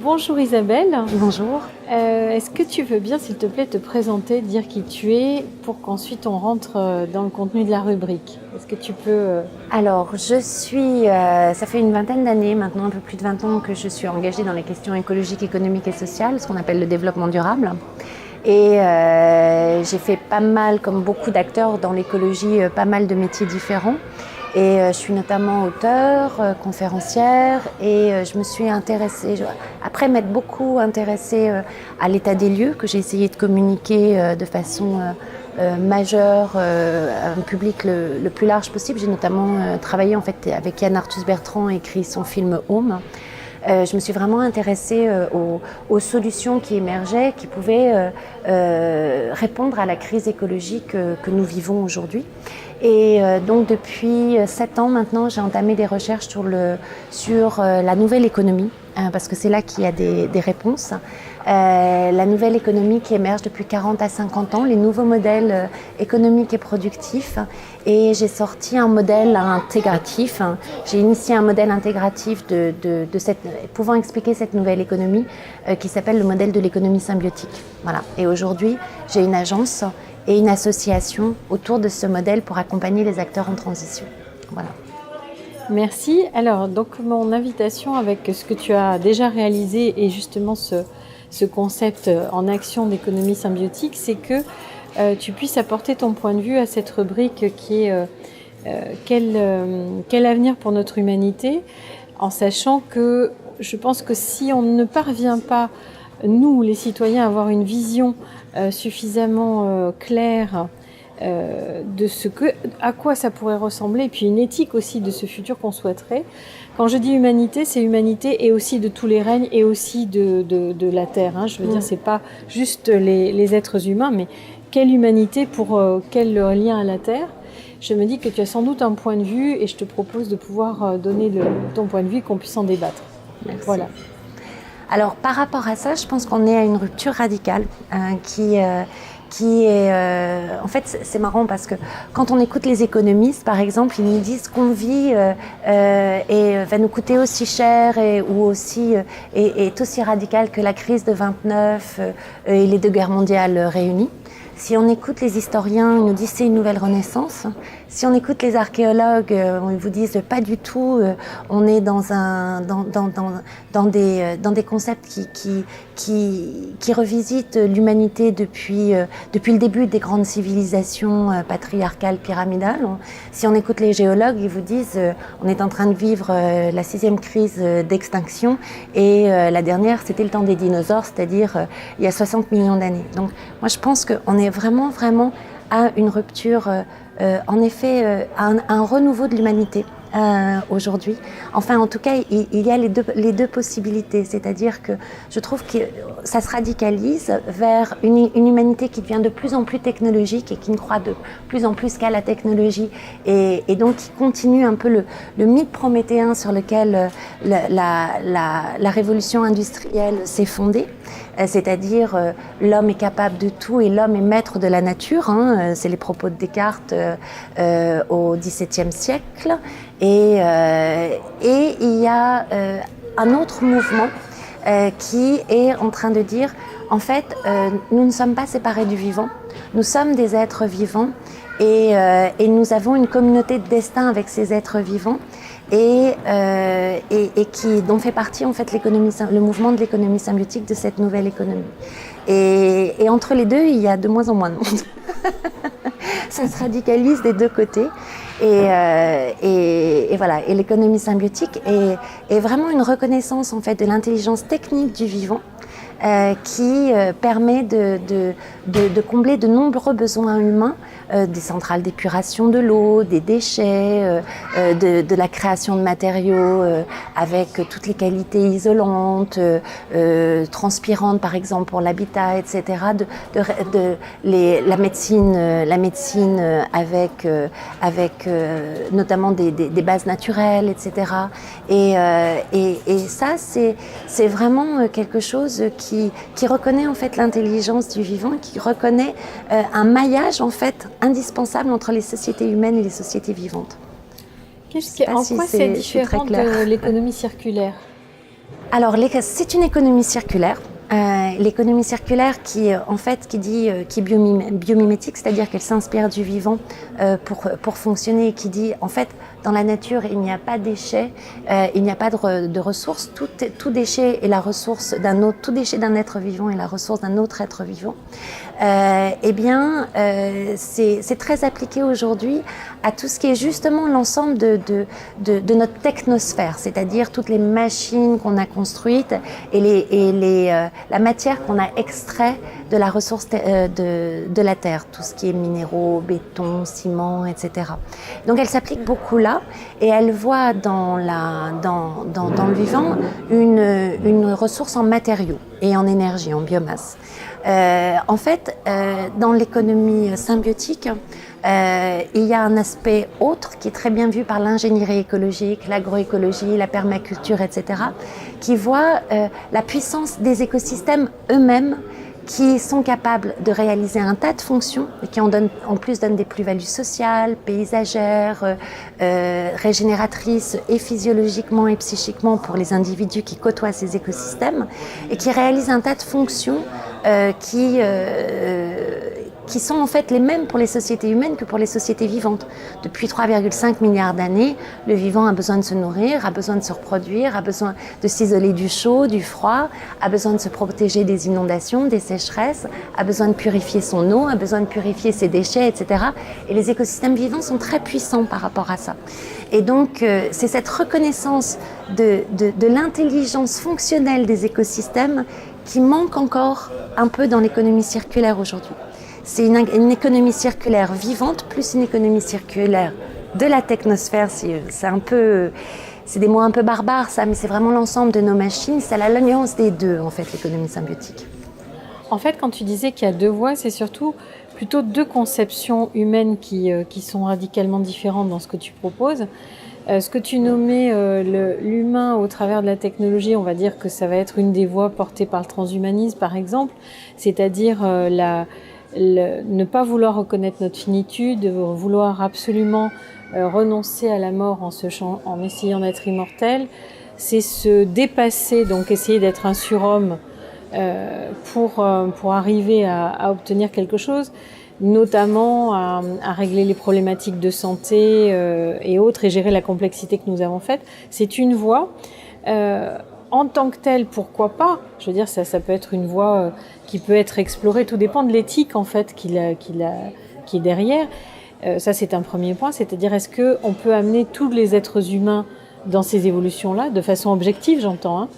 Bonjour Isabelle. Bonjour. Est-ce que tu veux bien, s'il te plaît, te présenter, dire qui tu es pour qu'ensuite on rentre dans le contenu de la rubrique? Est-ce que tu peux... Alors, ça fait une vingtaine d'années, maintenant un peu plus de 20 ans que je suis engagée dans les questions écologiques, économiques et sociales, ce qu'on appelle le développement durable. Et j'ai fait pas mal, comme beaucoup d'acteurs dans l'écologie, pas mal de métiers différents. Et je suis notamment auteure, conférencière et je me suis intéressée, après m'être beaucoup intéressée à l'état des lieux que j'ai essayé de communiquer de façon majeure à un public le plus large possible. J'ai notamment travaillé en fait avec Yann Arthus-Bertrand et écrit son film Home. Je me suis vraiment intéressée aux solutions qui émergeaient, qui pouvaient répondre à la crise écologique que nous vivons aujourd'hui. Et donc depuis 7 ans maintenant, j'ai entamé des recherches sur la nouvelle économie, parce que c'est là qu'il y a des réponses. La nouvelle économie qui émerge depuis 40 à 50 ans, les nouveaux modèles économiques et productifs. Et j'ai sorti un modèle intégratif. J'ai initié un modèle intégratif pouvant expliquer cette nouvelle économie qui s'appelle le modèle de l'économie symbiotique. Voilà. Et aujourd'hui, j'ai une agence et une association autour de ce modèle pour accompagner les acteurs en transition. Voilà. Merci. Alors, donc mon invitation avec ce que tu as déjà réalisé et justement ce concept en action d'économie symbiotique, c'est que tu puisses apporter ton point de vue à cette rubrique qui est quel avenir pour notre humanité, en sachant que je pense que si on ne parvient pas, nous les citoyens, à avoir une vision suffisamment claire de à quoi ça pourrait ressembler, et puis une éthique aussi de ce futur qu'on souhaiterait. Quand je dis humanité, c'est humanité et aussi de tous les règnes et aussi de la Terre. Hein. Je veux dire, c'est pas juste les êtres humains, mais quelle humanité pour quel lien à la Terre. Je me dis que tu as sans doute un point de vue et je te propose de pouvoir donner ton point de vue et qu'on puisse en débattre. Merci. Voilà. Alors par rapport à ça, je pense qu'on est à une rupture radicale qui est... en fait, c'est marrant parce que quand on écoute les économistes, par exemple, ils nous disent qu'on vit et va nous coûter aussi cher est aussi radical que la crise de 29 et les 2 guerres mondiales réunies. Si on écoute les historiens, ils nous disent c'est une nouvelle renaissance. Si on écoute les archéologues, ils vous disent pas du tout. On est dans des concepts qui revisitent l'humanité depuis le début des grandes civilisations patriarcales pyramidales. Si on écoute les géologues, ils vous disent on est en train de vivre la 6e crise d'extinction et la dernière c'était le temps des dinosaures, c'est-à-dire il y a 60 millions d'années. Donc moi je pense qu'on est vraiment à une rupture, en effet, à un renouveau de l'humanité aujourd'hui. Enfin, en tout cas, il y a les deux possibilités, c'est-à-dire que je trouve que ça se radicalise vers une humanité qui devient de plus en plus technologique et qui ne croit de plus en plus qu'à la technologie et donc qui continue un peu le mythe prométhéen sur lequel la révolution industrielle s'est fondée. C'est-à-dire l'homme est capable de tout et l'homme est maître de la nature. Hein, c'est les propos de Descartes au XVIIe siècle. Et il y a un autre mouvement qui est en train de dire, en fait, nous ne sommes pas séparés du vivant, nous sommes des êtres vivants et nous avons une communauté de destin avec ces êtres vivants. Dont fait partie en fait le mouvement de l'économie symbiotique de cette nouvelle économie. Et entre les deux, il y a de moins en moins de monde. Ça se radicalise des deux côtés. Et voilà. Et l'économie symbiotique est vraiment une reconnaissance en fait de l'intelligence technique du vivant. Qui permet de combler de nombreux besoins humains, des centrales d'épuration de l'eau, des déchets, de la création de matériaux avec toutes les qualités isolantes, transpirantes par exemple pour l'habitat, etc. La médecine avec notamment des bases naturelles, etc. Et ça c'est vraiment quelque chose qui reconnaît en fait l'intelligence du vivant, qui reconnaît un maillage en fait indispensable entre les sociétés humaines et les sociétés vivantes. En quoi c'est différent de l'économie circulaire? Alors, c'est une économie circulaire. L'économie circulaire qui est biomimétique, c'est-à-dire qu'elle s'inspire du vivant pour fonctionner, et qui dit en fait dans la nature il n'y a pas de déchets, il n'y a pas de ressources, tout déchet est la ressource d'un autre, tout déchet d'un être vivant est la ressource d'un autre être vivant. C'est très appliqué aujourd'hui à tout ce qui est justement l'ensemble de notre technosphère, c'est-à-dire toutes les machines qu'on a construites et la matière qu'on a extrait de la ressource de la terre, tout ce qui est minéraux, béton, ciment, etc. Donc elle s'applique beaucoup là et elle voit dans le vivant une ressource en matériaux et en énergie, en biomasse. Dans l'économie symbiotique, il y a un aspect autre qui est très bien vu par l'ingénierie écologique, l'agroécologie, la permaculture, etc., qui voit la puissance des écosystèmes eux-mêmes qui sont capables de réaliser un tas de fonctions et qui en plus donnent des plus-values sociales, paysagères, régénératrices et physiologiquement et psychiquement pour les individus qui côtoient ces écosystèmes et qui réalisent un tas de fonctions qui sont en fait les mêmes pour les sociétés humaines que pour les sociétés vivantes. Depuis 3,5 milliards d'années, le vivant a besoin de se nourrir, a besoin de se reproduire, a besoin de s'isoler du chaud, du froid, a besoin de se protéger des inondations, des sécheresses, a besoin de purifier son eau, a besoin de purifier ses déchets, etc. Et les écosystèmes vivants sont très puissants par rapport à ça. Et donc, c'est cette reconnaissance de l'intelligence fonctionnelle des écosystèmes qui manque encore un peu dans l'économie circulaire aujourd'hui. C'est une économie circulaire vivante plus une économie circulaire de la technosphère. C'est des mots un peu barbares ça, mais c'est vraiment l'ensemble de nos machines. C'est l'alliance des deux en fait, l'économie symbiotique. En fait, quand tu disais qu'il y a deux voies, c'est surtout plutôt deux conceptions humaines qui sont radicalement différentes dans ce que tu proposes. Ce que tu nommais l'humain au travers de la technologie, on va dire que ça va être une des voies portées par le transhumanisme, par exemple, c'est-à-dire ne pas vouloir reconnaître notre finitude, vouloir absolument renoncer à la mort en essayant d'être immortel, c'est se dépasser, donc essayer d'être un surhomme pour arriver à obtenir quelque chose, notamment à régler les problématiques de santé et autres, et gérer la complexité que nous avons faite. C'est une voie. En tant que telle, pourquoi pas? Je veux dire, ça peut être une voie qui peut être explorée. Tout dépend de l'éthique, en fait, qui est derrière. Ça, c'est un premier point. C'est-à-dire, est-ce qu'on peut amener tous les êtres humains dans ces évolutions-là, de façon objective, j'entends, hein?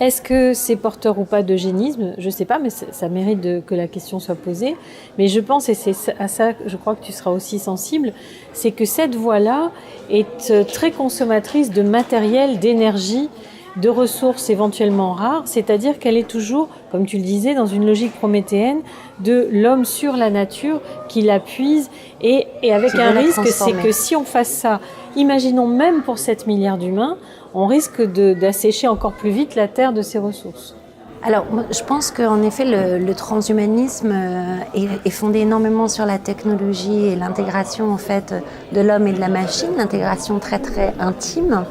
Est-ce que c'est porteur ou pas d'eugénisme? Je sais pas, mais ça mérite que la question soit posée. Mais je pense, et c'est à ça, je crois que tu seras aussi sensible, c'est que cette voie-là est très consommatrice de matériel, d'énergie, de ressources éventuellement rares, c'est-à-dire qu'elle est toujours, comme tu le disais, dans une logique prométhéenne de l'homme sur la nature qui la puise et avec un risque, c'est que si on fasse ça, imaginons même pour 7 milliards d'humains, on risque d'assécher encore plus vite la Terre de ses ressources. Alors, je pense qu'en effet, le transhumanisme est fondé énormément sur la technologie et l'intégration en fait de l'homme et de la machine, l'intégration très très intime.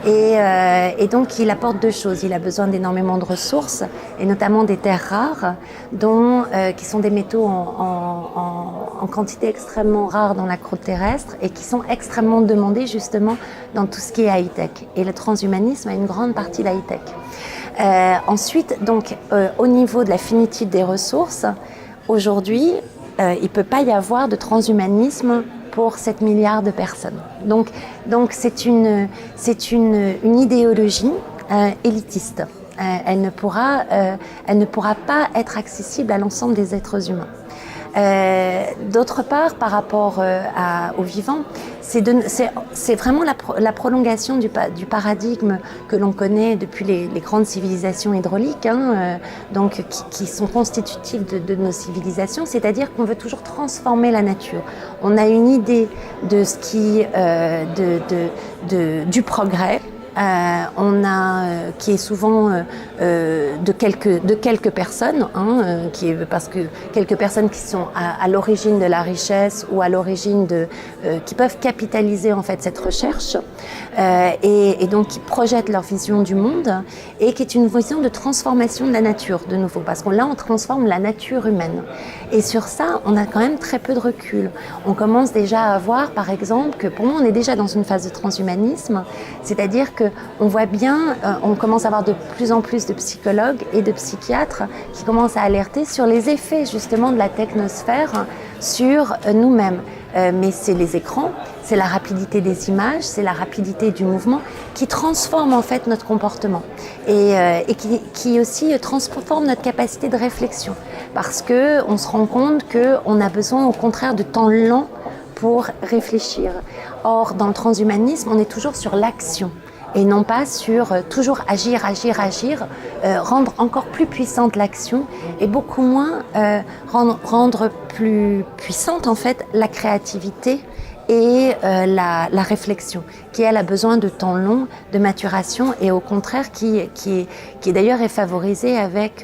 Et donc, il apporte deux choses. Il a besoin d'énormément de ressources, et notamment des terres rares, qui sont des métaux en quantité extrêmement rare dans la croûte terrestre et qui sont extrêmement demandés justement dans tout ce qui est high-tech. Et le transhumanisme a une grande partie d'high-tech. Ensuite, donc, au niveau de la finitude des ressources, aujourd'hui, il ne peut pas y avoir de transhumanisme pour 7 milliards de personnes. Donc c'est une idéologie élitiste. Elle ne pourra pas être accessible à l'ensemble des êtres humains. D'autre part, par rapport au vivant, c'est vraiment la prolongation du paradigme que l'on connaît depuis les grandes civilisations hydrauliques, donc qui sont constitutives de nos civilisations, c'est-à-dire qu'on veut toujours transformer la nature. On a une idée de ce qui du progrès. qui est souvent de quelques personnes, parce que quelques personnes qui sont à l'origine de la richesse ou à l'origine qui peuvent capitaliser en fait cette recherche et donc qui projettent leur vision du monde et qui est une vision de transformation de la nature de nouveau, parce que là on transforme la nature humaine et sur ça on a quand même très peu de recul. On commence déjà à voir par exemple que pour moi on est déjà dans une phase de transhumanisme, c'est-à-dire que on voit bien, on commence à avoir de plus en plus de psychologues et de psychiatres qui commencent à alerter sur les effets justement de la technosphère sur nous-mêmes. Mais c'est les écrans, c'est la rapidité des images, c'est la rapidité du mouvement qui transforme en fait notre comportement et qui aussi transforme notre capacité de réflexion, parce que on se rend compte qu'on a besoin au contraire de temps lent pour réfléchir. Or, dans le transhumanisme, on est toujours sur l'action et non pas sur toujours agir, rendre encore plus puissante l'action et beaucoup moins rendre plus puissante en fait la créativité et la réflexion, qui elle a besoin de temps long, de maturation et au contraire qui d'ailleurs est favorisée avec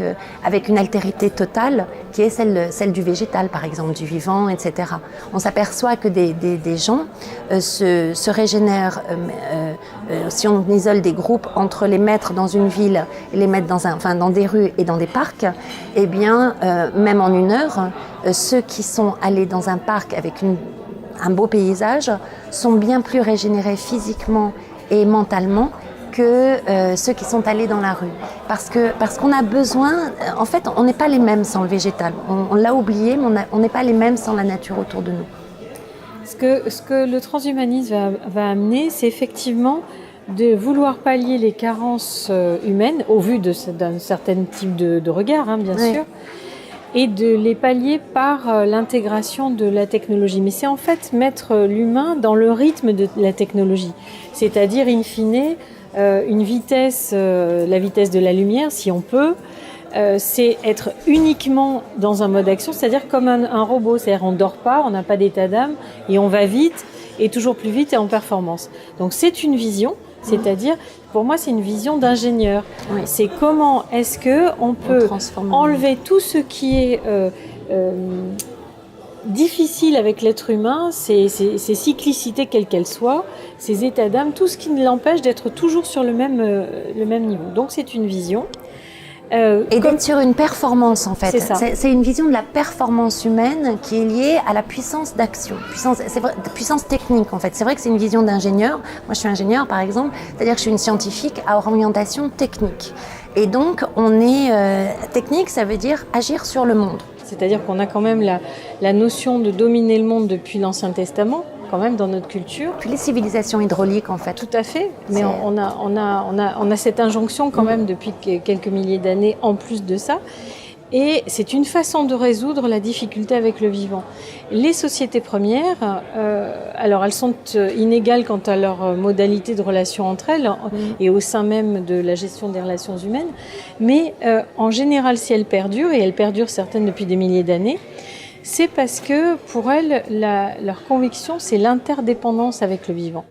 une altérité totale qui est celle du végétal par exemple, du vivant, etc. On s'aperçoit que des gens se régénèrent si on isole des groupes entre les mettre dans une ville et les mettre dans des rues et dans des parcs, eh bien même en 1 heure, ceux qui sont allés dans un parc avec un beau paysage sont bien plus régénérés physiquement et mentalement que ceux qui sont allés dans la rue. Parce qu'on a besoin, en fait, on n'est pas les mêmes sans le végétal. On l'a oublié, mais on n'est pas les mêmes sans la nature autour de nous. Ce que le transhumanisme va amener, c'est effectivement de vouloir pallier les carences humaines, au vu d'un certain type de regard, bien sûr, et de les pallier par l'intégration de la technologie. Mais c'est en fait mettre l'humain dans le rythme de la technologie, c'est-à-dire in fine une vitesse, la vitesse de la lumière si on peut, c'est être uniquement dans un mode action, c'est-à-dire comme un robot, c'est-à-dire on ne dort pas, on n'a pas d'état d'âme et on va vite et toujours plus vite et en performance. Donc c'est une vision, c'est-à-dire pour moi c'est une vision d'ingénieur. Oui. C'est comment est-ce qu'on peut enlever tout ce qui est difficile avec l'être humain, ces cyclicités quelles qu'elles soient, ces états d'âme, tout ce qui l'empêche d'être toujours sur le même niveau. Donc c'est une vision. Et d'être sur une performance en fait. C'est une vision de la performance humaine qui est liée à la puissance d'action, puissance technique en fait. C'est vrai que c'est une vision d'ingénieur. Moi je suis ingénieur par exemple, c'est-à-dire que je suis une scientifique à orientation technique. Et donc technique, ça veut dire agir sur le monde. C'est-à-dire qu'on a quand même la notion de dominer le monde depuis l'Ancien Testament, quand même dans notre culture. Puis les civilisations hydrauliques en fait. Tout à fait, mais on a cette injonction quand même depuis quelques milliers d'années en plus de ça. Et c'est une façon de résoudre la difficulté avec le vivant. Les sociétés premières, alors elles sont inégales quant à leur modalité de relation entre elles et au sein même de la gestion des relations humaines, mais en général si elles perdurent, et elles perdurent certaines depuis des milliers d'années, c'est parce que pour elles, leur conviction c'est l'interdépendance avec le vivant.